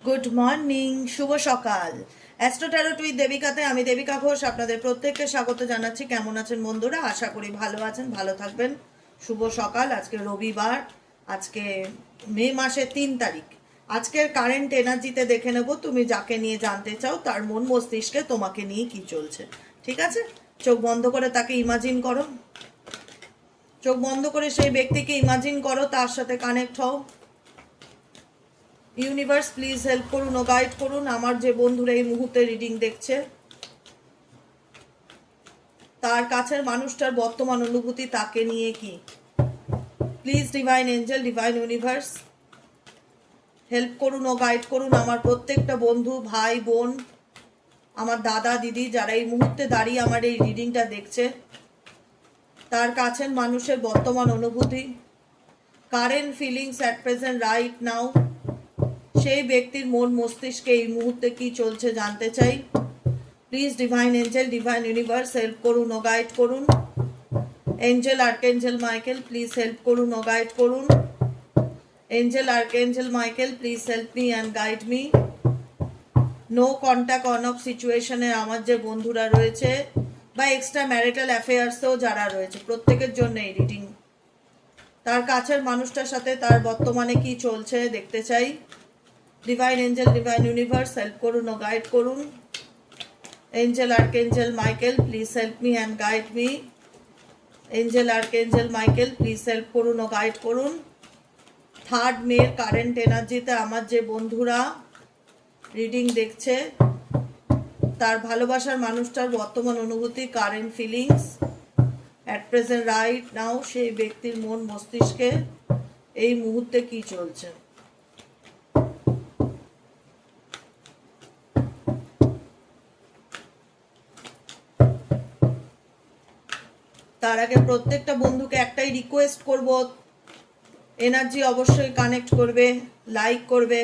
Good morning, শুভ সকাল। Astro tarot with দেবিকাতে আমি দেবিকা ঘোষ আপনাদের প্রত্যেককে স্বাগত জানাচ্ছি। কেমন আছেন বন্ধুরা? আশা করি ভালো আছেন, ভালো থাকবেন। শুভ সকাল। আজকে রবিবার, আজকে মে মাসের 3 তারিখ। আজকের কারেন্ট এনার্জিতে দেখে নেব তুমি যাকে নিয়ে জানতে চাও তার মন মস্তিষ্কে তোমাকে নিয়ে কি চলছে। ঠিক আছে, চোখ বন্ধ করে তাকে ইমাজিন করো। চোখ বন্ধ করে সেই ব্যক্তিকে ইমাজিন করো, তার সাথে কানেক্ট হও। ইউনিভার্স প্লিজ হেল্প করুন ও গাইড করুন আমার যে বন্ধুরা এই মুহূর্তে রিডিং দেখছে, তার কাছের মানুষটার বর্তমান অনুভূতি তাকে নিয়ে কি। Please divine angel, divine universe help করুন ও গাইড করুন আমার প্রত্যেকটা বন্ধু, ভাই বোন, আমার দাদা দিদি যারা এই মুহূর্তে দাঁড়িয়ে আমার এই রিডিংটা দেখছে, তার কাছের মানুষের বর্তমান অনুভূতি, current feelings at present right now. সেই ব্যক্তির মন মস্তিষ্কে এই মুহূর্তে কি চলছে জানতে চাই। Please divine angel, divine universe help করুন ও গাইড করুন। Angel archangel Michael please help করুন ও গাইড করুন। Angel archangel Michael please help me and guide me. No contact on off সিচুয়েশনে আমার যে বন্ধুরা রয়েছে বা এক্সট্রা ম্যারিটাল অ্যাফেয়ার্সেও যারা রয়েছে প্রত্যেকের জন্য এই রিডিং। তার কাছের মানুষটার সাথে তার বর্তমানে কি চলছে দেখতে চাই। Divine angel, divine universe help করুন ও গাইড করুন। Angel archangel Michael please help me and guide me. Angel archangel Michael please help করুন ও গাইড করুন। 3 মের কারেন্ট এনার্জিতে আমার যে বন্ধুরা রিডিং দেখছে, তার ভালোবাসার মানুষটার বর্তমান অনুভূতি, current feelings at present right now, সেই ব্যক্তির মন মস্তিষ্কে এই মুহূর্তে কি চলছে। তার আগে প্রত্যেকটা বন্ধুকে একটাই রিকোয়েস্ট করব, এনার্জি অবশ্যই কানেক্ট করবে, লাইক করবে,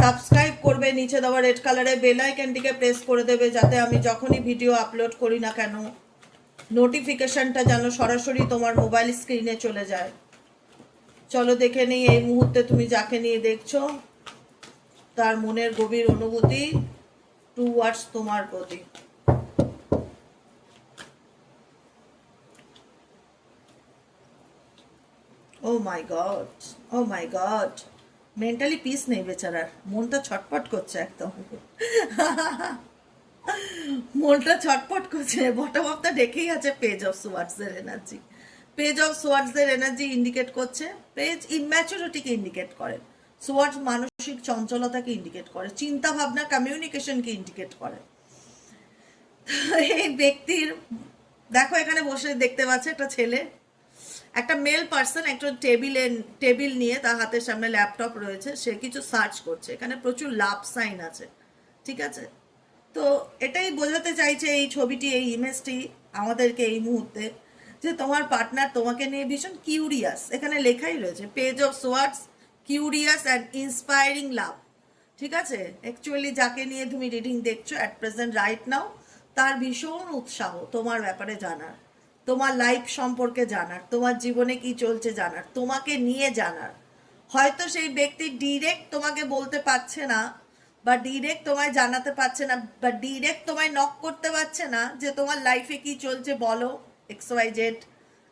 সাবস্ক্রাইব করবে, নিচে দেওয়া রেড কালারের বেল আইকনটিকে প্রেস করে দেবে যাতে আমি যখনই ভিডিও আপলোড করি না কেন নোটিফিকেশনটা যেন সরাসরি তোমার মোবাইল স্ক্রিনে চলে যায়। চলো দেখে নিই এই মুহূর্তে তুমি যাকে নিয়ে দেখছো তার মনের গভীর অনুভূতি টুওয়ার্ডস তোমার প্রতি। ও মাই গড, ও মাই গড, মেন্টালি পিস নেই বেচারার, মনটা ছটপট করছে একদম। মনটা ছটপট করছে। বটম অফ দ্য দেখেই আছে পেজ অফ সোয়ার্ডসের এনার্জি। পেজ অফ সোয়ার্ডসের এনার্জি ইন্ডিকেট করছে, পেজ ইম্যাচুরিটিকে ইন্ডিকেট করে, সোয়ার্ডস মানসিক চঞ্চলতাকে ইন্ডিকেট করে, চিন্তা ভাবনা কমিউনিকেশনকে ইন্ডিকেট করে। এই ব্যক্তির দেখো এখানে বসে দেখতে পাচ্ছে একটা ছেলে, একটা মেল পার্সন, একটা টেবিল নিয়ে তার হাতের সামনে ল্যাপটপ রয়েছে, সে কিছু সার্চ করছে। এখানে প্রচুর লাভ সাইন আছে, ঠিক আছে। তো এটাই বোঝাতে চাইছে এই ছবিটি, এই ইমেজটি আমাদেরকে এই মুহূর্তে, যে তোমার পার্টনার তোমাকে নিয়ে ভীষণ কিউরিয়াস। এখানে লেখাই রয়েছে page of swords, curious and inspiring love. ঠিক আছে, অ্যাকচুয়ালি যাকে নিয়ে তুমি রিডিং দেখছো অ্যাট প্রেজেন্ট রাইট নাও, তার ভীষণ উৎসাহ তোমার ব্যাপারে জানার, তোমার লাইফ সম্পর্কে জানার, তোমার জীবনে কি চলছে জানার, তোমাকে নিয়ে জানার। হয়তো সেই ব্যক্তি ডিরেক্ট তোমাকে বলতে পারছে না বা ডিরেক্ট তোমায় জানাতে পারছে না বা ডিরেক্ট তোমায় নক করতে পারছে না যে তোমার লাইফে কি চলছে বলো XYZ,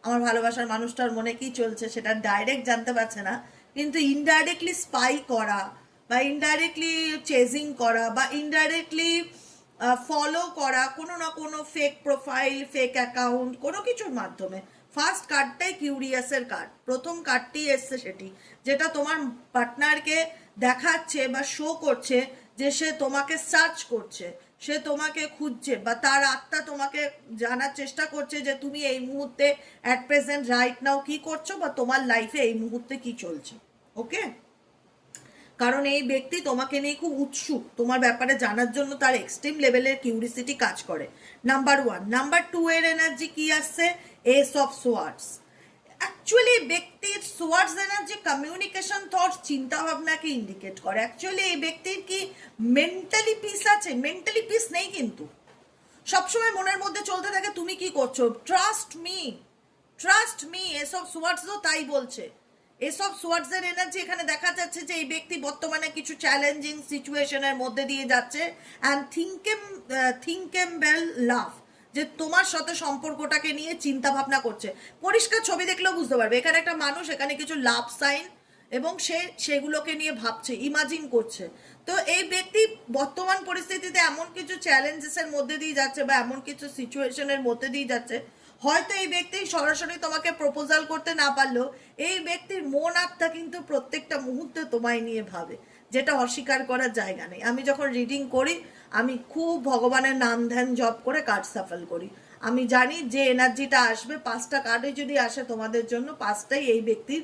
আমার ভালোবাসার মানুষটার মনে কি চলছে সেটা ডাইরেক্ট জানতে পারছে না, কিন্তু ইনডাইরেক্টলি স্পাই করা বা ইনডাইরেক্টলি চেজিং করা বা ইনডাইরেক্টলি ফলো করা কোনো না কোনো ফেক প্রোফাইল, ফেক অ্যাকাউন্ট, কোনো কিছুর মাধ্যমে। ফার্স্ট কার্ডটাই কিউরিয়াসের কার্ড, প্রথম কার্ডটি এসছে সেটি, যেটা তোমার পার্টনারকে দেখাচ্ছে বা শো করছে যে সে তোমাকে সার্চ করছে, সে তোমাকে খুঁজছে বা তার আত্মা তোমাকে জানার চেষ্টা করছে যে তুমি এই মুহূর্তে অ্যাট প্রেজেন্ট রাইট নাও কি করছো বা তোমার লাইফে এই মুহূর্তে কি চলছে। ওকে, কারণ এই ব্যক্তি তোমাকে নিয়ে খুব উৎসুক, তোমার ব্যাপারে জানার জন্য তার এক্সট্রিম লেভেলের কিউরিসিটি কাজ করে। নাম্বার 1। নাম্বার 2 এর এনার্জি কি আসছে? S of swords. অ্যাকচুয়ালি ব্যক্তির সোয়ার্ডস এনার্জি কমিউনিকেশন, থটস, চিন্তা ভাবনাকে ইন্ডিকেট করে। অ্যাকচুয়ালি এই ব্যক্তির কি মেন্টালি পিস আছে? মেন্টালি পিস নেই, কিন্তু সবসময় মনের মধ্যে চলতে থাকে তুমি কি করছো, trust me, trust me. S of swords তো তাই বলছে। এসব সোয়ার্ডসের এনার্জি এখানে দেখা যাচ্ছে যে এই ব্যক্তি বর্তমানে কিছু চ্যালেঞ্জিং সিচুয়েশনের মধ্যে দিয়ে যাচ্ছে অ্যান্ড থিঙ্কেম বেল লাভ, যে তোমার সাথে সম্পর্কটাকে নিয়ে চিন্তা ভাবনা করছে। পরিষ্কার ছবি দেখলেও বুঝতে পারবে এখানে একটা মানুষ, এখানে কিছু লাভ সাইন, এবং সে সেগুলোকে নিয়ে ভাবছে, ইমাজিন করছে। তো এই ব্যক্তি বর্তমান পরিস্থিতিতে এমন কিছু চ্যালেঞ্জেসের মধ্যে দিয়ে যাচ্ছে বা এমন কিছু সিচুয়েশনের মধ্যে দিয়ে যাচ্ছে, হয়তো এই ব্যক্তি সরাসরি তোমাকে প্রপোজাল করতে না পারলেও এই ব্যক্তির মন আত্মা কিন্তু প্রত্যেকটা মুহূর্তে তোমায় নিয়ে ভাবে, যেটা অস্বীকার করার জায়গা নেই। আমি যখন রিডিং করি আমি খুব ভগবানের নাম ধ্যান জপ করে কার্ড সাফল করি। আমি জানি যে এনার্জিটা আসবে, 5টা কার্ডে যদি আসে তোমাদের জন্য, 5টাই এই ব্যক্তির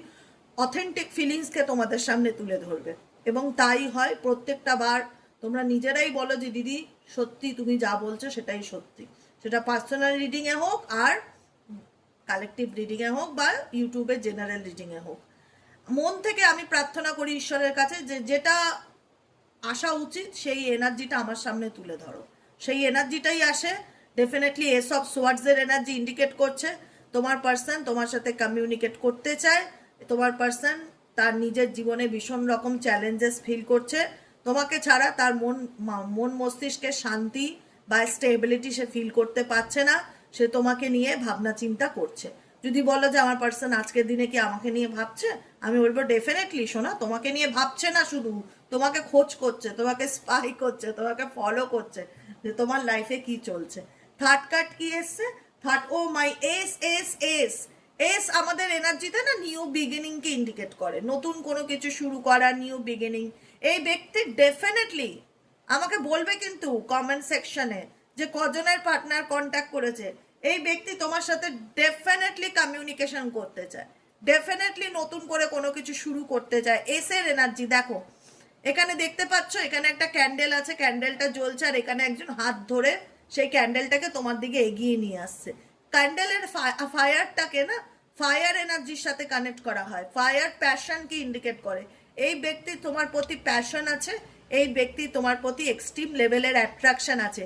অথেন্টিক ফিলিংসকে তোমাদের সামনে তুলে ধরবে, এবং তাই হয় প্রত্যেকটা বার। তোমরা নিজেরাই বলো যে দিদি সত্যি তুমি যা বলছো সেটাই সত্যি, সেটা পার্সোনাল রিডিংয়ে হোক আর কালেকটিভ রিডিংয়ে হোক বা ইউটিউবের জেনারেল রিডিংয়ে হোক। মন থেকে আমি প্রার্থনা করি ঈশ্বরের কাছে যে যেটা আসা উচিত সেই এনার্জিটা আমার সামনে তুলে ধরো। সেই এনার্জিটাই আসে। ডেফিনেটলি এসব সোয়ার্ডসের এনার্জি ইন্ডিকেট করছে তোমার পার্সন তোমার সাথে কমিউনিকেট করতে চায়, তোমার পার্সন তার নিজের জীবনে ভীষণ রকম চ্যালেঞ্জেস ফিল করছে, তোমাকে ছাড়া তার মন মস্তিষ্কে শান্তি বা স্টেবিলিটি সে ফিল করতে পারছে না, সে তোমাকে নিয়ে ভাবনা চিন্তা করছে। যদি বলো যে আমার পার্সন আজকের দিনে কি আমাকে নিয়ে ভাবছে, আমি বলবো ডেফিনেটলি শোনা, তোমাকে নিয়ে ভাবছে না, শুধু তোমাকে খোঁজ করছে, তোমাকে স্পাই করছে, তোমাকে ফলো করছে যে তোমার লাইফে কি চলছে। থার্ড কার্ড কি এসছে? থার্ড, ও মাই, এস এস এস। এস আমাদের এনার্জিতে না নিউ বিগিনিংকে ইন্ডিকেট করে, নতুন কোনো কিছু শুরু করা, নিউ বিগিনিং। এই ব্যক্তি ডেফিনেটলি আমাকে বলবে কিন্তু কমেন্ট সেকশনে যে কজনের পার্টনার কন্ট্যাক্ট করেছে। এই ব্যক্তি তোমার সাথে ডেফিনেটলি কমিউনিকেশন করতে চায়, ডেফিনেটলি নতুন করে কোনো কিছু শুরু করতে চায়। এসের এনার্জি দেখো, এখানে দেখতে পাচ্ছ এখানে একটা ক্যান্ডেল আছে, ক্যান্ডেলটা জ্বলছে আর এখানে একজন হাত ধরে সেই ক্যান্ডেলটাকে তোমার দিকে এগিয়ে নিয়ে আসছে। ক্যান্ডেলের ফায়ারটাকে না ফায়ার এনার্জির সাথে কানেক্ট করা হয়। ফায়ার প্যাশনকে ইন্ডিকেট করে। এই ব্যক্তি তোমার প্রতি প্যাশন আছে, এই ব্যক্তি তোমার প্রতি এক্সট্রিম লেভেলের অ্যাট্রাকশন আছে।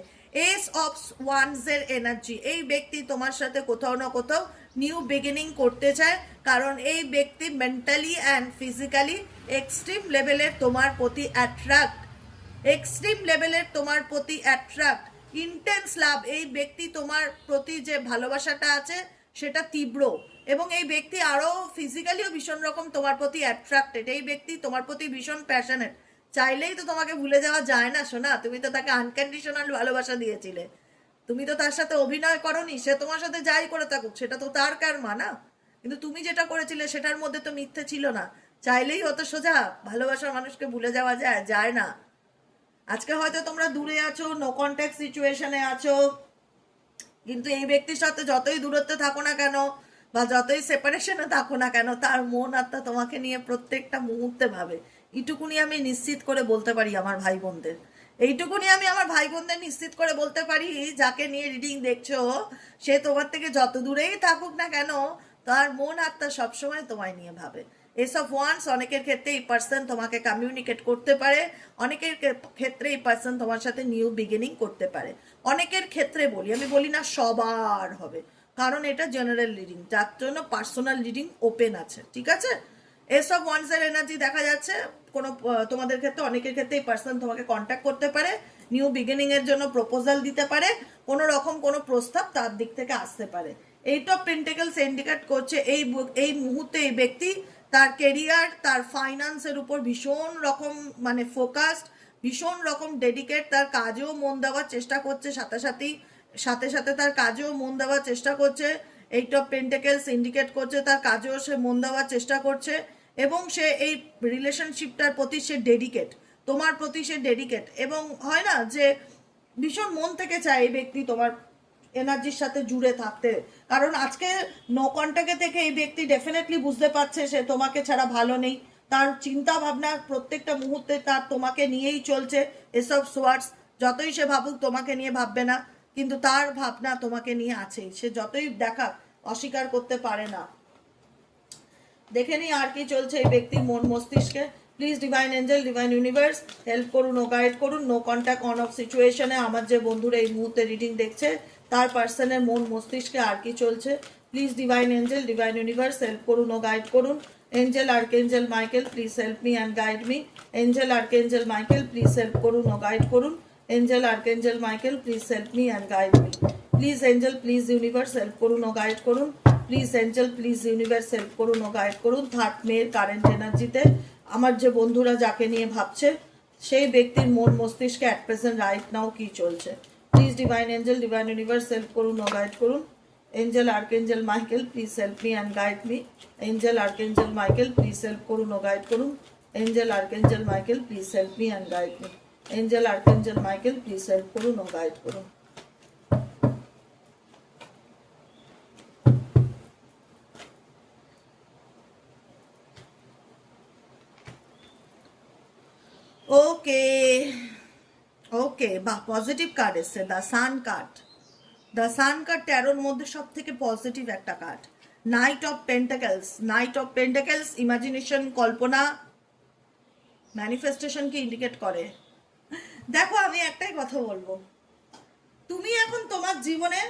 এস অফ ওয়ান্সের এনার্জি, এই ব্যক্তি তোমার সাথে কোথাও না কোথাও নিউ বিগিনিং করতে চায়, কারণ এই ব্যক্তি মেন্টালি অ্যান্ড ফিজিক্যালি এক্সট্রিম লেভেলের তোমার প্রতি অ্যাট্রাক্ট, এক্সট্রিম লেভেলের তোমার প্রতি অ্যাট্রাক্ট, ইন্টেন্স লাভ। এই ব্যক্তি তোমার প্রতি যে ভালোবাসাটা আছে সেটা তীব্র, এবং এই ব্যক্তি আরও ফিজিক্যালিও ভীষণ রকম তোমার প্রতি অ্যাট্রাক্টেড। এই ব্যক্তি তোমার প্রতি ভীষণ প্যাশনেট। চাইলেই তো তোমাকে ভুলে যাওয়া যায় না সোনা, তুমি তো তাকে আনকন্ডিশনাল ভালোবাসা দিয়েছিলে, তুমি তো তার সাথে অভিনয় করনি, সে তোমার সাথে যাই করে থাকুক সেটা তো তার কারমা না, কিন্তু তুমি যেটা করেছিলে সেটার মধ্যে তো মিথ্যে ছিল না। চাইলেই অত সোজা ভালোবাসার মানুষকে ভুলে যাওয়া যায় না। আজকে হয়তো তোমরা দূরে আছো, নো কন্ট্যাক্ট সিচুয়েশনে আছো, কিন্তু এই ব্যক্তির সাথে যতই দূরত্বে থাকো না কেন বা যতই সেপারেশনে থাকো না কেন, তার মন আত্মা তোমাকে নিয়ে প্রত্যেকটা মুহূর্তে ভাবে। এইটুকুনি আমি নিশ্চিত করে বলতে পারি আমার ভাই বোনদের, এইটুকুনি আমি আমার ভাই বোনদের নিশ্চিত করে বলতে পারি, যাকে নিয়ে রিডিং দেখছো সে তোমার থেকে যত দূরেই থাকুক না কেন, তার মন আত্মা সবসময় তোমায় নিয়ে ভাবে। এসব ওয়ান্স অনেকের ক্ষেত্রে এই পার্সন তোমাকে কমিউনিকেট করতে পারে, অনেকের ক্ষেত্রে এই পার্সন তোমার সাথে নিউ বিগিনিং করতে পারে। অনেকের ক্ষেত্রে বলি, আমি বলি না সবার হবে, কারণ এটা জেনারেল রিডিং, যার জন্য পার্সোনাল রিডিং ওপেন আছে, ঠিক আছে। এসব ওয়ান্সের এনার্জি দেখা যাচ্ছে কোনো তোমাদের ক্ষেত্রে, অনেকের ক্ষেত্রে এই পার্সন তোমাকে কন্ট্যাক্ট করতে পারে, নিউ বিগিনিং এর জন্য প্রপোজাল দিতে পারে, কোনো রকম কোনো প্রস্তাব তার দিক থেকে আসতে পারে। এইট অফ পেন্টিকলস ইন্ডিকেট করছে এই মুহূর্তে এই ব্যক্তি তার কেরিয়ার, তার ফাইন্যান্সের উপর ভীষণ রকম মানে ফোকাসড, ভীষণ রকম ডেডিকেট, তার কাজেও মন দেওয়ার চেষ্টা করছে, সাথে সাথে তার কাজেও মন দেওয়ার চেষ্টা করছে। এইট অফ পেন্টিকলস ইন্ডিকেট করছে তার কাজেও সে মন দেওয়ার চেষ্টা করছে, এবং সে এই রিলেশনশিপটার প্রতি সে ডেডিকেট, তোমার প্রতি সে ডেডিকেট, এবং হয় না যে ভীষণ মন থেকে চায় এই ব্যক্তি তোমার এনার্জির সাথে জুড়ে থাকতে। কারণ আজকে নো কন্ট্যাক্টে থেকে এই ব্যক্তি ডেফিনেটলি বুঝতে পারছে সে তোমাকে ছাড়া ভালো নেই, তার চিন্তা ভাবনা প্রত্যেকটা মুহূর্তে তার তোমাকে নিয়েই চলছে। এসব সোয়ার্ডস যতই সে ভাবুক তোমাকে নিয়ে ভাববে না, কিন্তু তার ভাবনা তোমাকে নিয়ে আছেই, সে যতই দেখাক অস্বীকার করতে পারে না। দেখে নি আর কি চলছে এই ব্যক্তির মন মস্তিষ্কে। Please divine angel, divine universe help করুন ও গাইড করুন। নো কন্ট্যাক্ট অন অফ সিচুয়েশনে আমার যে বন্ধুরা এই মুহূর্তে রিডিং দেখছে তার পার্সনের মন মস্তিষ্কে আর কি চলছে। Please divine angel, divine universe help করুন ও গাইড করুন। Angel archangel Michael please help me and guide me. Angel archangel Michael please help করুন ও গাইড করুন। Angel archangel Michael please help me and guide me. Please Angel please universe help করুন ও guide করুন। Please Angel please universe help করুন ও guide করুন। 3rd মের কারেন্ট এনার্জিতে আমার যে বন্ধুরা যাকে নিয়ে ভাবছে সেই ব্যক্তির মন মস্তিষ্কে অ্যাট প্রেজেন্ট রাইট নাও কি চলছে। Please divine angel divine universe help করুন ও গাইড করুন। Angel archangel Michael please help me and guide me. Angel archangel Michael please help করুন ও গাইড করুন। Angel archangel Michael please help me and guide me. Angel archangel Michael please help করুন ও guide করুন। Okay okay, বাহ, positive card এসছে, the sun card. The sun card ট্যারোর মধ্যে সব থেকে পজিটিভ একটা card. Night of pentacles. Knight of pentacles imagination, কল্পনা, ম্যানিফেস্টেশনকে ইন্ডিকেট করে। দেখো আমি একটাই কথা বলবো, তুমি এখন তোমার জীবনে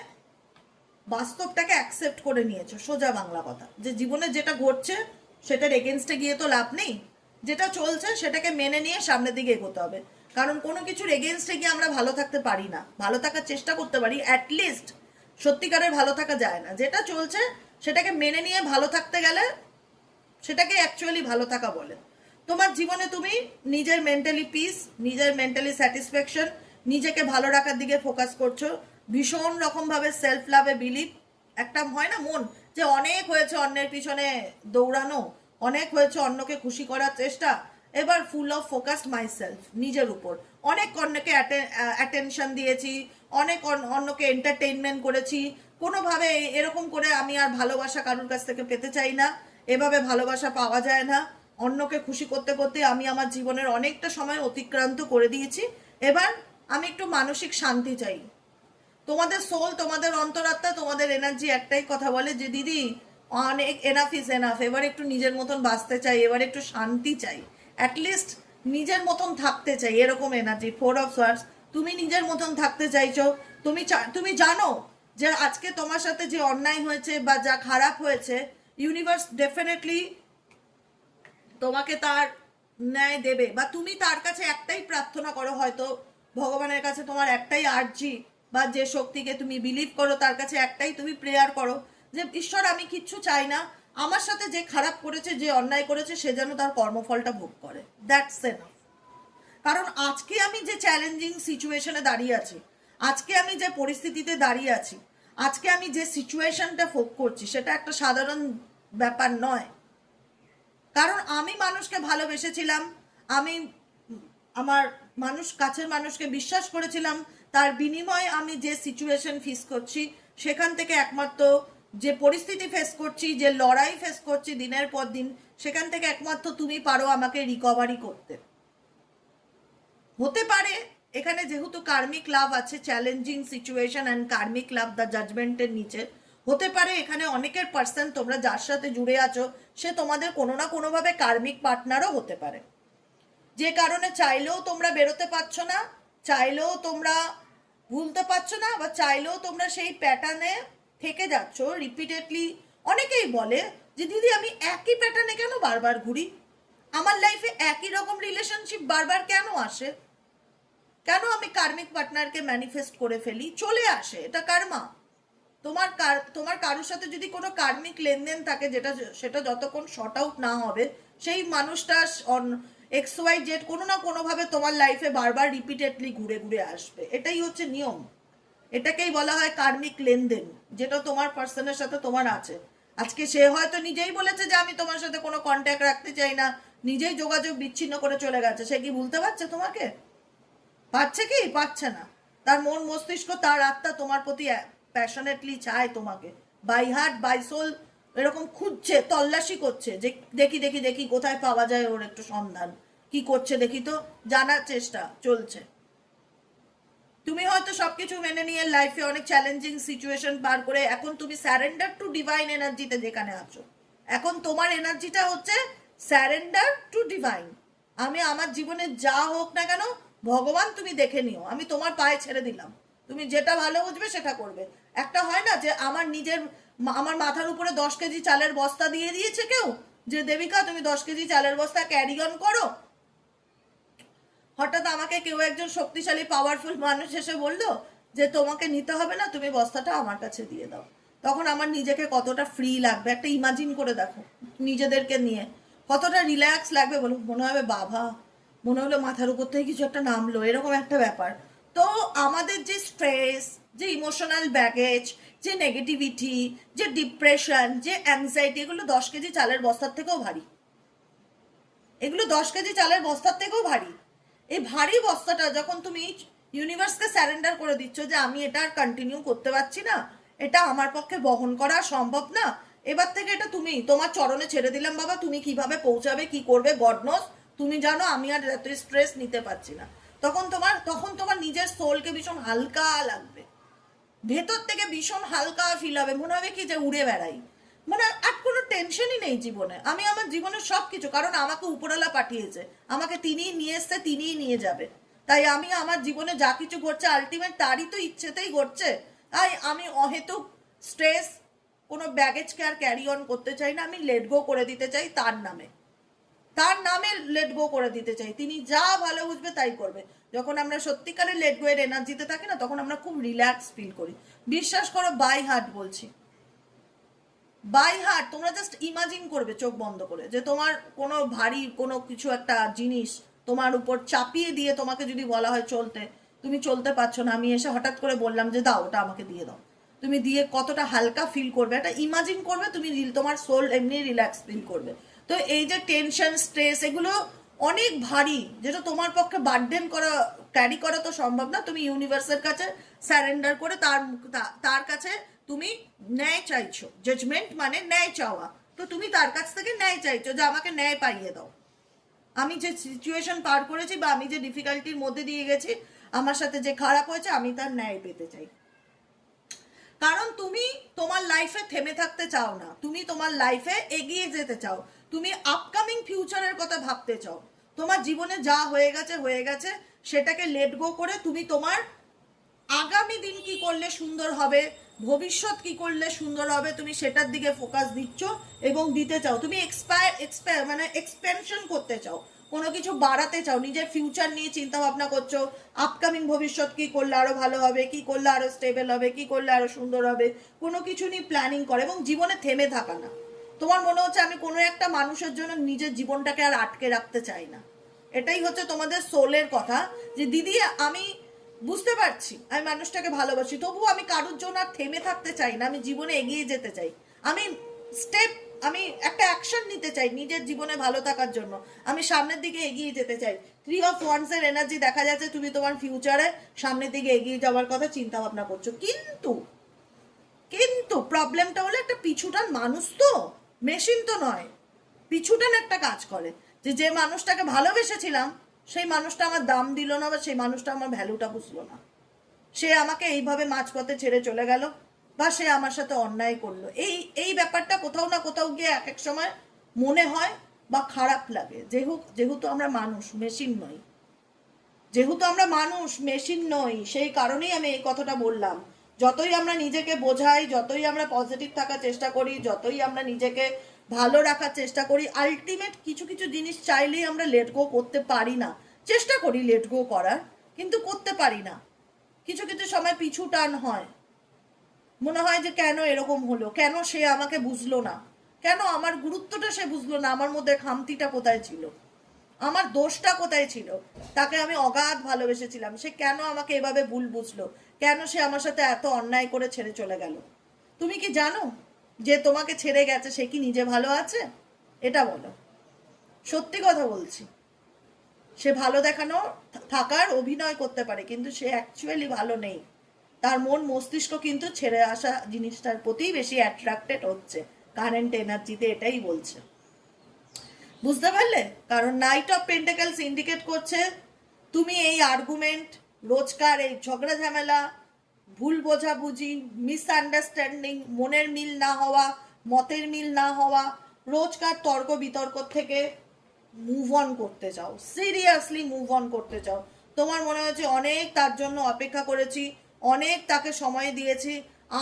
বাস্তবটাকে অ্যাকসেপ্ট করে নিয়েছো, সোজা বাংলা কথা, যে জীবনে যেটা ঘটছে সেটার এগেনস্টে গিয়ে তো লাভ নেই, যেটা চলছে সেটাকে মেনে নিয়ে সামনের দিকে এগোতে হবে। কারণ কোনো কিছুর এগেনস্টে গিয়ে আমরা ভালো থাকতে পারি না, ভালো থাকার চেষ্টা করতে পারি অ্যাটলিস্ট, সত্যিকারের ভালো থাকা যায় না। যেটা চলছে সেটাকে মেনে নিয়ে ভালো থাকতে গেলে সেটাকে অ্যাকচুয়ালি ভালো থাকা বলে। তোমার জীবনে তুমি নিজের মেন্টালি পিস, নিজের মেন্টালি স্যাটিসফ্যাকশন, নিজেকে ভালো রাখার দিকে ফোকাস করছো, ভীষণ রকমভাবে সেলফ লাভে বিলিভ। একটা হয় না মন, যে অনেক হয়েছে অন্যের পিছনে দৌড়ানো, অনেক হয়েছে অন্যকে খুশি করার চেষ্টা, এবার full of focused my self, নিজের উপর। অনেক অন্যকে অ্যাটেনশন দিয়েছি, অনেক অন্যকে এন্টারটেইনমেন্ট করেছি, কোনোভাবে এরকম করে আমি আর ভালোবাসা কারোর কাছ থেকে পেতে চাই না, এভাবে ভালোবাসা পাওয়া যায় না। অন্যকে খুশি করতে করতে আমি আমার জীবনের অনেকটা সময় অতিক্রান্ত করে দিয়েছি, এবার আমি একটু মানসিক শান্তি চাই। তোমাদের সোল, তোমাদের অন্তরাত্মা, তোমাদের এনার্জি একটাই কথা বলে যে দিদি অনেক, এনাফ ইজ এনাফ, এবার একটু নিজের মতন বাঁচতে চাই, এবার একটু শান্তি চাই, অ্যাটলিস্ট নিজের মতন থাকতে চাই, এরকম এনার্জি। 4 অফ সোয়ার্ডস, তুমি নিজের মতন থাকতে চাইছো, তুমি জানো যে আজকে তোমার সাথে যে অন্যায় হয়েছে বা যা খারাপ হয়েছে, ইউনিভার্স ডেফিনেটলি তোমাকে তার ন্যায় দেবে, বা তুমি তার কাছে একটাই প্রার্থনা করো, হয়তো ভগবানের কাছে তোমার একটাই আর্জি, বা যে শক্তিকে তুমি বিলিভ করো তার কাছে একটাই তুমি প্রেয়ার করো যে ঈশ্বর আমি কিচ্ছু চাই না, আমার সাথে যে খারাপ করেছে, যে অন্যায় করেছে, সে যেন তার কর্মফলটা ভোগ করে। That's enough. কারণ আজকে আমি যে চ্যালেঞ্জিং সিচুয়েশনে দাঁড়িয়ে আছি, আজকে আমি যে পরিস্থিতিতে দাঁড়িয়ে আছি, আজকে আমি যে সিচুয়েশনটা ভোগ করছি, সেটা একটা সাধারণ ব্যাপার নয়। কারণ আমি মানুষকে ভালোবেসেছিলাম, আমি আমার কাছের মানুষকে বিশ্বাস করেছিলাম, তার বিনিময়ে আমি যে সিচুয়েশন ফেস করছি, সেখান থেকে একমাত্র যে পরিস্থিতি ফেস করছি, যে লড়াই ফেস করছি দিনের পর দিন, সেখান থেকে একমাত্র তুমি পারো আমাকে রিকভারি করতে। হতে পারে এখানে যেহেতু কার্মিক লাভ আছে, challenging situation and karmic love the জাজমেন্টের নিচে, হতে পারে এখানে অনেকের পার্সন, তোমরা যার সাথে জুড়ে আছো, সে তোমাদের কোনো না কোনোভাবে কার্মিক পার্টনারও হতে পারে, যে কারণে চাইলেও তোমরা বেরোতে পারছো না, চাইলেও তোমরা ভুলতে পারছো না, বা চাইলেও তোমরা সেই প্যাটার্নে থেকে যাচ্ছ রিপিটেডলি। অনেকেই বলে যে দিদি আমি একই প্যাটার্নে কেন বারবার ঘুরি, আমার লাইফে একই রকম রিলেশনশিপ বারবার কেন আসে, কেন আমি কার্মিক পার্টনারকে ম্যানিফেস্ট করে ফেলি, চলে আসে, এটা কার্মা। তোমার কারোর সাথে যদি কোনো কার্মিক লেনদেন থাকে, সেটা যতক্ষণ শর্ট আউট না হবে, সেই মানুষটা XYZ কোনো না কোনোভাবে তোমার লাইফে বারবার রিপিটেডলি ঘুরে ঘুরে আসবে। এটাই হচ্ছে নিয়ম, এটাকেই বলা হয় কার্মিক লেনদেন, যেটা তোমার পার্সনের সাথে তোমার আছে। আজকে সে হয়তো নিজেই বলেছে যে আমি তোমার সাথে কোনো কন্ট্যাক্ট রাখতে চাই না, নিজেই যোগাযোগ বিচ্ছিন্ন করে চলে গেছে, সে কি ভুলতে পারছে তোমাকে? পারছে কি? পারছে না। তার মন মস্তিষ্ক, তার আত্মা তোমার প্রতি প্যাশনেটলি চায় তোমাকে, বাই হার্ট বাই সোল এরকম খুঁজছে, তল্লাশি করছে, যে দেখি দেখি দেখি কোথায় পাওয়া যায় ওর একটু সন্ধান, কি করছে দেখি তো, জানার চেষ্টা চলছে। তুমি হয়তো সবকিছু মেনে নিয়ে লাইফে অনেক চ্যালেঞ্জিং সিচুয়েশন পার করে এখন তুমি স্যারেন্ডার টু ডিভাইন এনার্জিতে যেখানে আছো, এখন তোমার এনার্জিটা হচ্ছে স্যারেন্ডার টু ডিভাইন। আমি আমার জীবনে যা হোক না কেন, ভগবান তুমি দেখে নিও, আমি তোমার পায়ে ছেড়ে দিলাম, তুমি যেটা ভালো বুঝবে সেটা করবে। একটা হয় না যে আমার মাথার উপরে 10 কেজি চালের বস্তা দিয়ে দিয়েছে কেউ, যে দেবিকা তুমি 10 কেজি চালের বস্তা ক্যারি অন করো। হঠাৎ আমাকে কেউ একজন শক্তিশালী পাওয়ারফুল মানুষ এসে বললো যে তোমাকে নিতে হবে না, তুমি বস্তাটা আমার কাছে দিয়ে দাও। তখন আমার নিজেকে কতটা ফ্রি লাগবে, একটা ইমাজিন করে দেখো নিজেদেরকে নিয়ে কতটা রিল্যাক্স লাগবে বলো। মনে হবে বাবা, মনে হলো মাথার উপর থেকে কিছু একটা নামলো, এরকম একটা ব্যাপার। তো আমাদের যে স্ট্রেস, যে ইমোশনাল ব্যাগেজ, যে নেগেটিভিটি, যে ডিপ্রেশন, যে অ্যাংজাইটি, এগুলো 10 কেজি চালের বস্তার থেকেও ভারী। এগুলো 10 কেজি চালের বস্তার থেকেও ভারী। এই ভারী বস্তাটা যখন তুমি ইউনিভার্সকে স্যারেন্ডার করে দিচ্ছ যে আমি এটা আর কন্টিনিউ করতে পারছি না, এটা আমার পক্ষে বহন করা সম্ভব না, এবার থেকে এটা তুমি তোমার চরণে ছেড়ে দিলাম বাবা, তুমি কিভাবে পৌঁছাবে, কি করবে গড নোস, তুমি জানো, আমি আর এত স্ট্রেস নিতে পারছি না। তখন তোমার নিজের সোলকে ভীষণ হালকা লাগবে, ভেতর থেকে ভীষণ হালকা ফিল হবে, মনে হবে কি যে উড়ে বেড়াই, মানে আর কোনো টেনশনই নেই জীবনে। আমি আমার জীবনের সব কিছু, কারণ আমাকে উপরওয়ালা পাঠিয়েছে, আমাকে তিনিই নিয়ে এসছে, তিনিই নিয়ে যাবে। তাই আমি আমার জীবনে যা কিছু ঘটছে আলটিমেট তারই তো ইচ্ছেতেই ঘটছে। তাই আমি অহেতুক স্ট্রেস, কোনো ব্যাগেজকে আর ক্যারি অন করতে চাই না, আমি লেট গো করে দিতে চাই তার নামে লেট গো করে দিতে চাই। তিনি যা ভালো বুঝবে তাই করবে। যখন আমরা সত্যিকারে লেট গো এর এনার্জিতে থাকি না, তখন আমরা খুব রিল্যাক্স ফিল করি। বিশ্বাস করো, বাই হার্ট বলছি, বাই হার্ট। তোমরা জাস্ট ইমাজিন করবে চোখ বন্ধ করে যে তোমার কোনো ভারী কোনো কিছু একটা জিনিস তোমার উপর চাপিয়ে দিয়ে তোমাকে যদি বলা হয় চলতে, তুমি চলতে পারছো না, আমি এসে হঠাৎ করে বললাম যে দাও, ওটা আমাকে দিয়ে দাও, তুমি দিয়ে কতটা হালকা ফিল করবে, এটা ইমাজিন করবে তুমি, তোমার সোল এমনি রিল্যাক্স ফিল করবে। তো এই যে টেনশন, স্ট্রেস, এগুলো অনেক ভারী, যেটা তোমার পক্ষে বার্ডেন করা, ক্যারি করা তো সম্ভব না। তুমি ইউনিভার্সের কাছে স্যারেন্ডার করে তার কাছে তুমি ন্যায় চাইছো। জাজমেন্ট মানে ন্যায় চাওয়া। তো তুমি তার কাছ থেকে ন্যায় চাইছো যে আমাকে ন্যায় পাইয়ে দাও। আমি যে সিচুয়েশন পার করেছি বা আমি যে ডিফিকাল্টির মধ্যে দিয়ে গেছি, আমার সাথে যে খারাপ হয়েছে, আমি তার ন্যায় পেতে চাই। কারণ তুমি তোমার লাইফে থেমে থাকতে চাও না, তুমি তোমার লাইফে এগিয়ে যেতে চাও, তুমি আপকামিং ফিউচারের কথা ভাবতে চাও। তোমার জীবনে যা হয়ে গেছে সেটাকে লেট গো করে তুমি তোমার আগামী দিন কি করলে সুন্দর হবে, ভবিষ্যৎ কি করলে সুন্দর হবে, তুমি সেটার দিকে ফোকাস দিচ্ছ এবং দিতে চাও। তুমি মানে এক্সপেনশন করতে চাও, কোনো কিছু বাড়াতে চাও, নিজের ফিউচার নিয়ে চিন্তা ভাবনা করছো, আপকামিং ভবিষ্যৎ কি করলে আরো ভালো হবে, কি করলে আরো স্টেবল হবে, কি করলে আরো সুন্দর হবে, কোনো কিছু নিয়ে প্ল্যানিং করে এবং জীবনে থেমে থাকা না। তোমার মনে হচ্ছে আমি কোনো একটা মানুষের জন্য নিজের জীবনটাকে আর আটকে রাখতে চাই না। এটাই হচ্ছে তোমাদের সোলের কথা, যে দিদি আমি বুঝতে পারছি আমি মানুষটাকে ভালোবাসি, তবুও আমি কারোর জন্য আর থেমে থাকতে চাই না, আমি জীবনে এগিয়ে যেতে চাই, আমি আমি একটা অ্যাকশন নিতে চাই নিজের জীবনে ভালো থাকার জন্য, আমি সামনের দিকে এগিয়ে যেতে চাই। 3 অফ ওয়ান্স এর এনার্জি দেখা যাচ্ছে, তুমি তোমার ফিউচারে সামনের দিকে এগিয়ে যাওয়ার কথা চিন্তা ভাবনা করছো। কিন্তু কিন্তু প্রবলেমটা হলো একটা পিছুটান মানুষ, তো মেশিন তো নয়। পিছুটান একটা কাজ করে যে মানুষটাকে ভালোবেসেছিলাম সেই মানুষটা আমার দাম দিল না, বা সেই মানুষটা আমার ভ্যালুটা বুঝলো না, সে আমাকে এইভাবে মাঝপথে ছেড়ে চলে গেল, বা সে আমার সাথে অন্যায় করলো। এই ব্যাপারটা কোথাও না কোথাও গিয়ে এক এক সময় মনে হয় বা খারাপ লাগে। যেহেতু আমরা মানুষ, মেশিন নই, যেহেতু আমরা মানুষ মেশিন নই, সেই কারণেই আমি এই কথাটা বললাম। যতই আমরা নিজেকে বোঝাই, যতই আমরা পজিটিভ থাকার চেষ্টা করি, যতই আমরা নিজেকে ভালো রাখার চেষ্টা করি, আলটিমেট কিছু কিছু জিনিস চাইলেই আমরা লেট গো করতে পারি না। চেষ্টা করি লেট গো করার, কিন্তু করতে পারি না। কিছু কিছু সময় পিছু টান হয়, মনে হয় যে কেন এরকম হলো, কেন সে আমাকে বুঝলো না, কেন আমার গুরুত্বটা সে বুঝলো না, আমার মধ্যে খামতিটা কোথায় ছিল, আমার দোষটা কোথায় ছিল। তাকে আমি অগাধ ভালোবেসেছিলাম, সে কেন আমাকে এভাবে ভুল বুঝলো, কেন সে আমার সাথে এত অন্যায় করে ছেড়ে চলে গেল। তুমি কি জানো যে তোমাকে ছেড়ে গেছে সে কি নিজে ভালো আছে? এটা বলো, সত্যি কথা বলছি। সে ভালো দেখানো থাকার অভিনয় করতে পারে, কিন্তু সে অ্যাকচুয়ালি ভালো নেই। তার মন মস্তিষ্ক কিন্তু ছেড়ে আসা জিনিসটার প্রতি বেশি অ্যাট্রাক্টেড হচ্ছে, কারেন্ট এনার্জিতে এটাই বলছে। বুঝতে পারলে? কারণ নাইট অফ পেন্টাকেলস ইন্ডিকেট করছে তুমি এই আর্গুমেন্ট, রোজকার এই ঝগড়া ঝামেলা, ভুল বোঝাবুঝি, মিসআন্ডারস্ট্যান্ডিং, মনের মিল না হওয়া, মতের মিল না হওয়া, রোজকার তর্ক বিতর্ক থেকে মুভ অন করতে চাও, সিরিয়াসলি মুভ অন করতে চাও। তোমার মনে হচ্ছে অনেক তার জন্য অপেক্ষা করেছি, অনেক তাকে সময় দিয়েছি,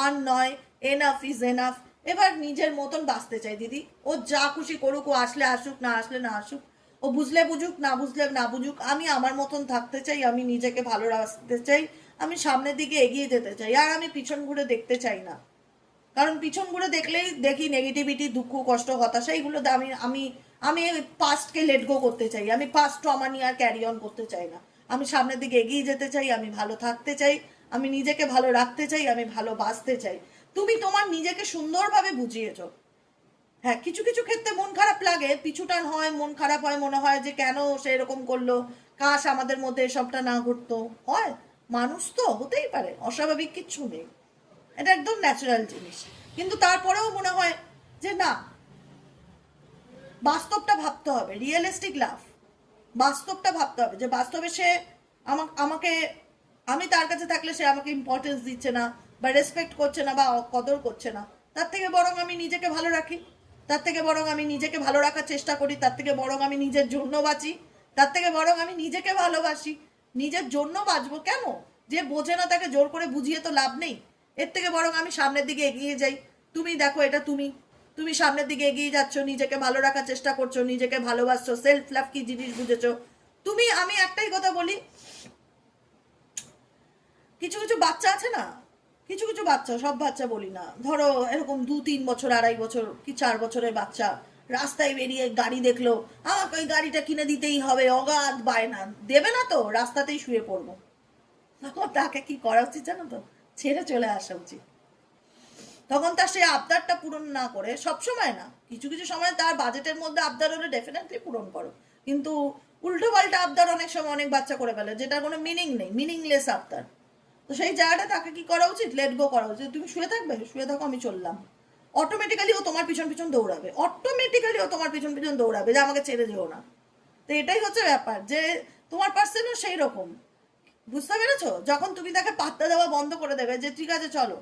আর নয়, এনাফ ইজ এনাফ, এবার নিজের মতন বাঁচতে চাই দিদি। ও যা খুশি করুক, ও আসলে আসুক, না আসলে না আসুক, ও বুঝলে বুঝুক, না বুঝলে না বুঝুক, আমি আমার মতন থাকতে চাই, আমি নিজেকে ভালো রাখতে চাই, আমি সামনের দিকে এগিয়ে যেতে চাই, আর আমি পিছন ঘুরে দেখতে চাই না। কারণ পিছন ঘুরে দেখলেই দেখি নেগেটিভিটি, দুঃখ, কষ্ট, হতাশা, এগুলো আমি আমি আমি পাস্টকে লেট গো করতে চাই, আমি পাস্ট ট্রমা নিয়ে আর ক্যারি অন করতে চাই না। আমি সামনের দিকে এগিয়ে যেতে চাই, আমি ভালো থাকতে চাই, আমি নিজেকে ভালো রাখতে চাই, আমি ভালো বাঁচতে চাই। তুমি তোমার নিজেকে সুন্দরভাবে বুঝিয়েছো। হ্যাঁ, কিছু কিছু ক্ষেত্রে মন খারাপ লাগে, পিছুটান হয়, মন খারাপ হয়, মনে হয় যে কেন সে এরকম করলো, কাশ আমাদের মধ্যে এসবটা না ঘটতো। হয়, মানুষ তো হতেই পারে, অস্বাভাবিক কিচ্ছু নেই, এটা একদম ন্যাচারাল জিনিস। কিন্তু তারপরেও মনে হয় যে না, বাস্তবটা ভাবতে হবে, রিয়েলিস্টিক লাভ, বাস্তবটা ভাবতে হবে যে বাস্তবে সে আমাকে, আমি তার কাছে থাকলে সে আমাকে ইম্পর্টেন্স দিচ্ছে না, বা রেসপেক্ট করছে না, বা কদর করছে না। তার থেকে বরং আমি নিজেকে ভালো রাখি, তার থেকে বরং আমি নিজেকে ভালো রাখার চেষ্টা করি, তার থেকে বরং আমি নিজের জন্য বাঁচি, তার থেকে বরং আমি নিজেকে ভালোবাসি, নিজের জন্য বাঁচবো কেন? যে বোঝে না তাকে জোর করে বুঝিয়ে তো লাভ নেই। এর থেকে বরং আমি সামনের দিকে এগিয়ে যাই। তুমি দেখো, এটা তুমি তুমি সামনের দিকে এগিয়ে যাচ্ছ, নিজেকে ভালো রাখার চেষ্টা করছো, নিজেকে ভালোবাসছো, সেলফ লাভ কি জিনিস বুঝেছো তুমি। আমি একটাই কথা বলি, কিছু কিছু বাচ্চা আছে না, কিছু কিছু বাচ্চা, সব বাচ্চা বলি না, ধরো এরকম 2-3 বছর, 2.5 বছর কি 4 বছরের বাচ্চা রাস্তায় বেরিয়ে গাড়ি দেখলো, আমাকে ওই গাড়িটা কিনে দিতেই হবে, অগাধ বায়না, দেবে না তো রাস্তাতেই শুয়ে পড়বো। তখন তাকে কি করা উচিত জানো তো? ছেড়ে চলে আসা উচিত। তখন তার সেই আবদারটা পূরণ না করে, সব সময় না, কিছু কিছু সময় তার বাজেটের মধ্যে আবদার হলে ডেফিনেটলি পূরণ করো, কিন্তু উল্টো পাল্টা আবদার অনেক সময় অনেক বাচ্চা করে ফেলে, যেটার কোনো মিনিং নেই, মিনিংলেস আবদার। তো সেই জায়গাটা তাকে কি করা উচিত? লেট গো করা উচিত। তুমি শুয়ে থাকবে, শুয়ে থাকো, আমি চললাম। অটোমেটিক্যালি ও তোমার পিছন পিছন দৌড়াবে, অটোমেটিক্যালি ও তোমার পিছন পিছন দৌড়াবে যে আমাকে ছেড়ে যেও না। তো এটাই হচ্ছে ব্যাপার, যে তোমার পার্সনও সেই রকম। বুঝতে পেরেছো? যখন তুমি তাকে পাত্তা দেওয়া বন্ধ করে দেবে যে ঠিক আছে চলো,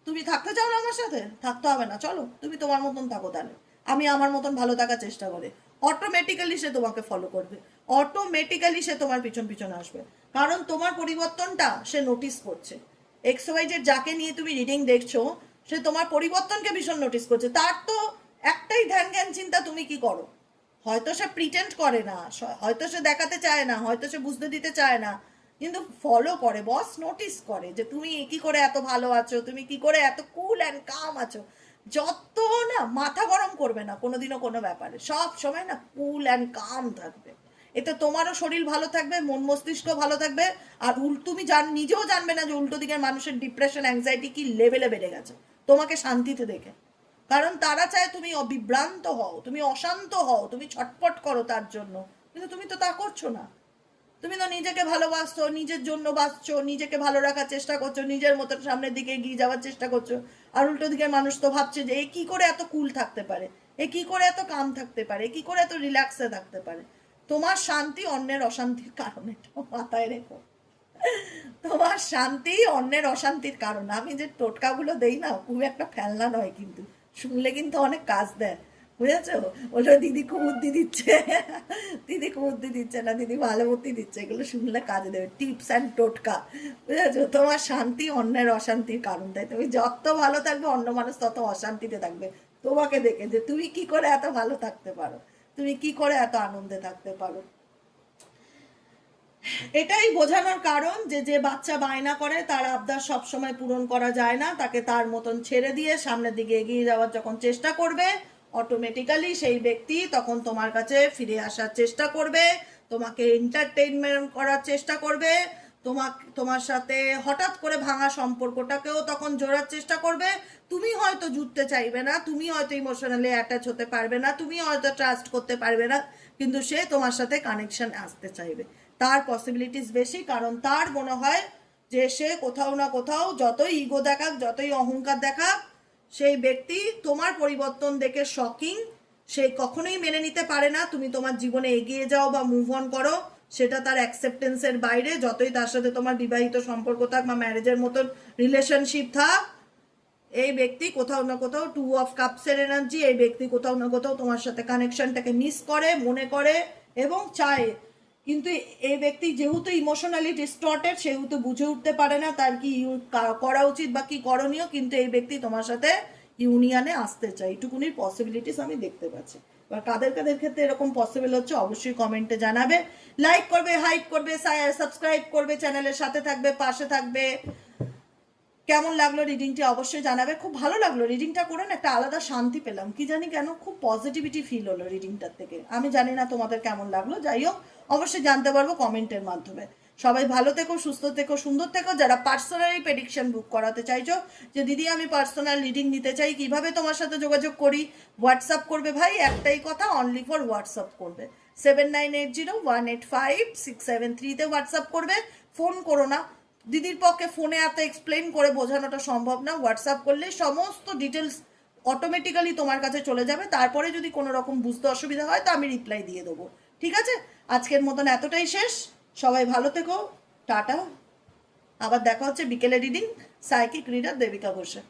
তুমি থাকতে চাও না আমার সাথে, থাকতে হবে না, চলো তুমি তোমার মতন থাকো, তাহলে আমি আমার মতন ভালো থাকার চেষ্টা করি, অটোমেটিক্যালি সে তোমাকে ফলো করবে, অটোমেটিক্যালি সে তোমার পিছন পিছন আসবে। কারণ তোমার পরিবর্তনটা সে নোটিস করছে। এক্স ওয়াই জেড যাকে নিয়ে তুমি রিডিং দেখছো, সে তোমার পরিবর্তনকে ভীষণ নোটিস করছে। তার তো একটাই ধ্যান জ্ঞান চিন্তা, তুমি কি করো। হয়তো সে প্রিটেন্ড করে না, হয়তো সে দেখাতে চায় না, হয়তো সে বুঝতে দিতে চায় না, কিন্তু ফলো করে, বস নোটিস করে যে তুমি কি করে এত ভালো আছো, তুমি কি করে এত কুল অ্যান্ড কাম আছো। যত না মাথা গরম করবে না কোনোদিনও কোনো ব্যাপারে, সব সময় না কুল অ্যান্ড কাম থাকবে। এতে তোমারও শরীর ভালো থাকবে, মন মস্তিষ্ক ভালো থাকবে, আর তুমি নিজেও জানবে না যে উল্টো দিকের মানুষের ডিপ্রেশন, অ্যাংজাইটি কি লেভেলে বেড়ে গেছে তোমাকে শান্তিতে দেখে। কারণ তারা চায় তুমি বিভ্রান্ত হও, তুমি অশান্ত হও, তুমি ছটপট করো তার জন্য, কিন্তু তুমি তো তা করছো না। তুমি তো নিজেকে ভালোবাসছো, নিজের জন্য বাঁচছো, নিজেকে ভালো রাখার চেষ্টা করছো, নিজের মতো সামনের দিকে এগিয়ে যাওয়ার চেষ্টা করছো। আর উল্টো দিকের মানুষ তো ভাবছে যে এ কি করে এত কুল থাকতে পারে, এ কি করে এত কাম থাকতে পারে, এ কি করে এত রিল্যাক্সে থাকতে পারে। তোমার শান্তি অন্যের অশান্তির কারণে, মাথায় রেখো। তোমার শান্তি অন্যের অশান্তির কারণ। আমি যে টোটকাগুলো দেই না, খুব একটা ফেলনা নয়, কিন্তু শুনলে কিন্তু অনেক কাজ দেয়, বুঝেছো? বললো দিদি খুব বুদ্ধি দিচ্ছে, দিদি খুব বুদ্ধি দিচ্ছে না, দিদি ভালো বুদ্ধি দিচ্ছে, এগুলো শুনলে কাজে দেবে, টিপস অ্যান্ড টোটকা, বুঝেছো? তোমার শান্তি অন্যের অশান্তির কারণ। তাই তুমি যত ভালো থাকবে, অন্য মানুষ তত অশান্তিতে থাকবে তোমাকে দেখে, যে তুমি কি করে এত ভালো থাকতে পারো, তুমি কি করে এত আনন্দে থাকতে পারো। এটাই বোঝানোর কারণ যে যে বাচ্চা বায়না করে তার আবদার সবসময় পূরণ করা যায় না, তাকে তার মতন ছেড়ে দিয়ে সামনের দিকে এগিয়ে যাওয়ার যখন চেষ্টা করবে, অটোমেটিক্যালি সেই ব্যক্তি তখন তোমার কাছে ফিরে আসার চেষ্টা করবে, তোমাকে এন্টারটেইনমেন্ট করার চেষ্টা করবে, তোমার সাথে হঠাৎ করে ভাঙা সম্পর্কটাকেও তখন জোড়ার চেষ্টা করবে। তুমি হয়তো জুটতে চাইবে না, তুমি হয়তো ইমোশনালি অ্যাটাচ হতে পারবে না, তুমি হয়তো ট্রাস্ট করতে পারবে না, কিন্তু সে তোমার সাথে কানেকশন আসতে চাইবে। তার পসিবিলিটিস বেশি, কারণ তার মনে হয় যে সে কোথাও না কোথাও, যতই ইগো দেখাক, যতই অহংকার দেখাক, সেই ব্যক্তি তোমার পরিবর্তন দেখে শকিং, সে কখনোই মেনে নিতে পারে না তুমি তোমার জীবনে এগিয়ে যাও বা মুভ অন করো। সেটা তার অ্যাকসেপ্টেন্সের বাইরে, যতই তার সাথে তোমার বিবাহিত সম্পর্ক থাক বা ম্যারেজের মতন রিলেশনশিপ থাক, এই ব্যক্তি কোথাও না কোথাও 2 অফ কাপসের এনার্জি, এই ব্যক্তি কোথাও না কোথাও তোমার সাথে কানেকশনটাকে মিস করে, মনে করে এবং চায়। কিন্তু এই ব্যক্তি যেহেতু ইমোশনালি ডিস্টর্টেড, সেহেতু বুঝে উঠতে পারে না তার কি করা উচিত বা কি করণীয়, কিন্তু এই ব্যক্তি তোমার সাথে ইউনিয়নে আসতে চাই, এইটুকুনির পসিবিলিটিস আমি দেখতে পাচ্ছি। এবার কাদের কাদের ক্ষেত্রে এরকম পসিবল হচ্ছে অবশ্যই কমেন্টে জানাবে, লাইক করবে, হাইপ করবে, সাবস্ক্রাইব করবে, চ্যানেলের সাথে থাকবে, পাশে থাকবে। কেমন লাগলো রিডিংটি অবশ্যই জানাবে। খুব ভালো লাগলো রিডিংটা করে, না একটা আলাদা শান্তি পেলাম, কি জানি কেন, খুব পজিটিভিটি ফিল হলো রিডিংটার থেকে। আমি জানি না তোমাদের কেমন লাগলো, যাই হোক অবশ্যই জানতে পারবো কমেন্টের মাধ্যমে। সবাই ভালো থেকো, সুস্থ থেকো, সুন্দর থেকো। যারা পার্সোনালি প্রেডিকশন বুক করাতে চাইছো, যে দিদি আমি পার্সোনাল রিডিং নিতে চাই, কিভাবে তোমার সাথে যোগাযোগ করি? হোয়াটসঅ্যাপ করবে ভাই, একটাই কথা, অনলি ফর হোয়াটসঅ্যাপ করবে। 7980185673 হোয়াটসঅ্যাপ করবে, ফোন করো না। দিদির পক্ষে ফোনে এত এক্সপ্লেন করে বোঝানোটা সম্ভব না, হোয়াটসঅ্যাপ করলে সমস্ত ডিটেলস অটোমেটিক্যালি তোমার কাছে চলে যাবে। তারপরে যদি কোনো রকম বুঝতে অসুবিধা হয় তো আমি রিপ্লাই দিয়ে দেবো, ঠিক আছে? আজকের মতন এতটাই শেষ। সবাই ভালো থেকো, টাটা। আবার দেখা হচ্ছে বিকেলে রিডিং, সাইকিক রিডার দেবিকা ঘোষে।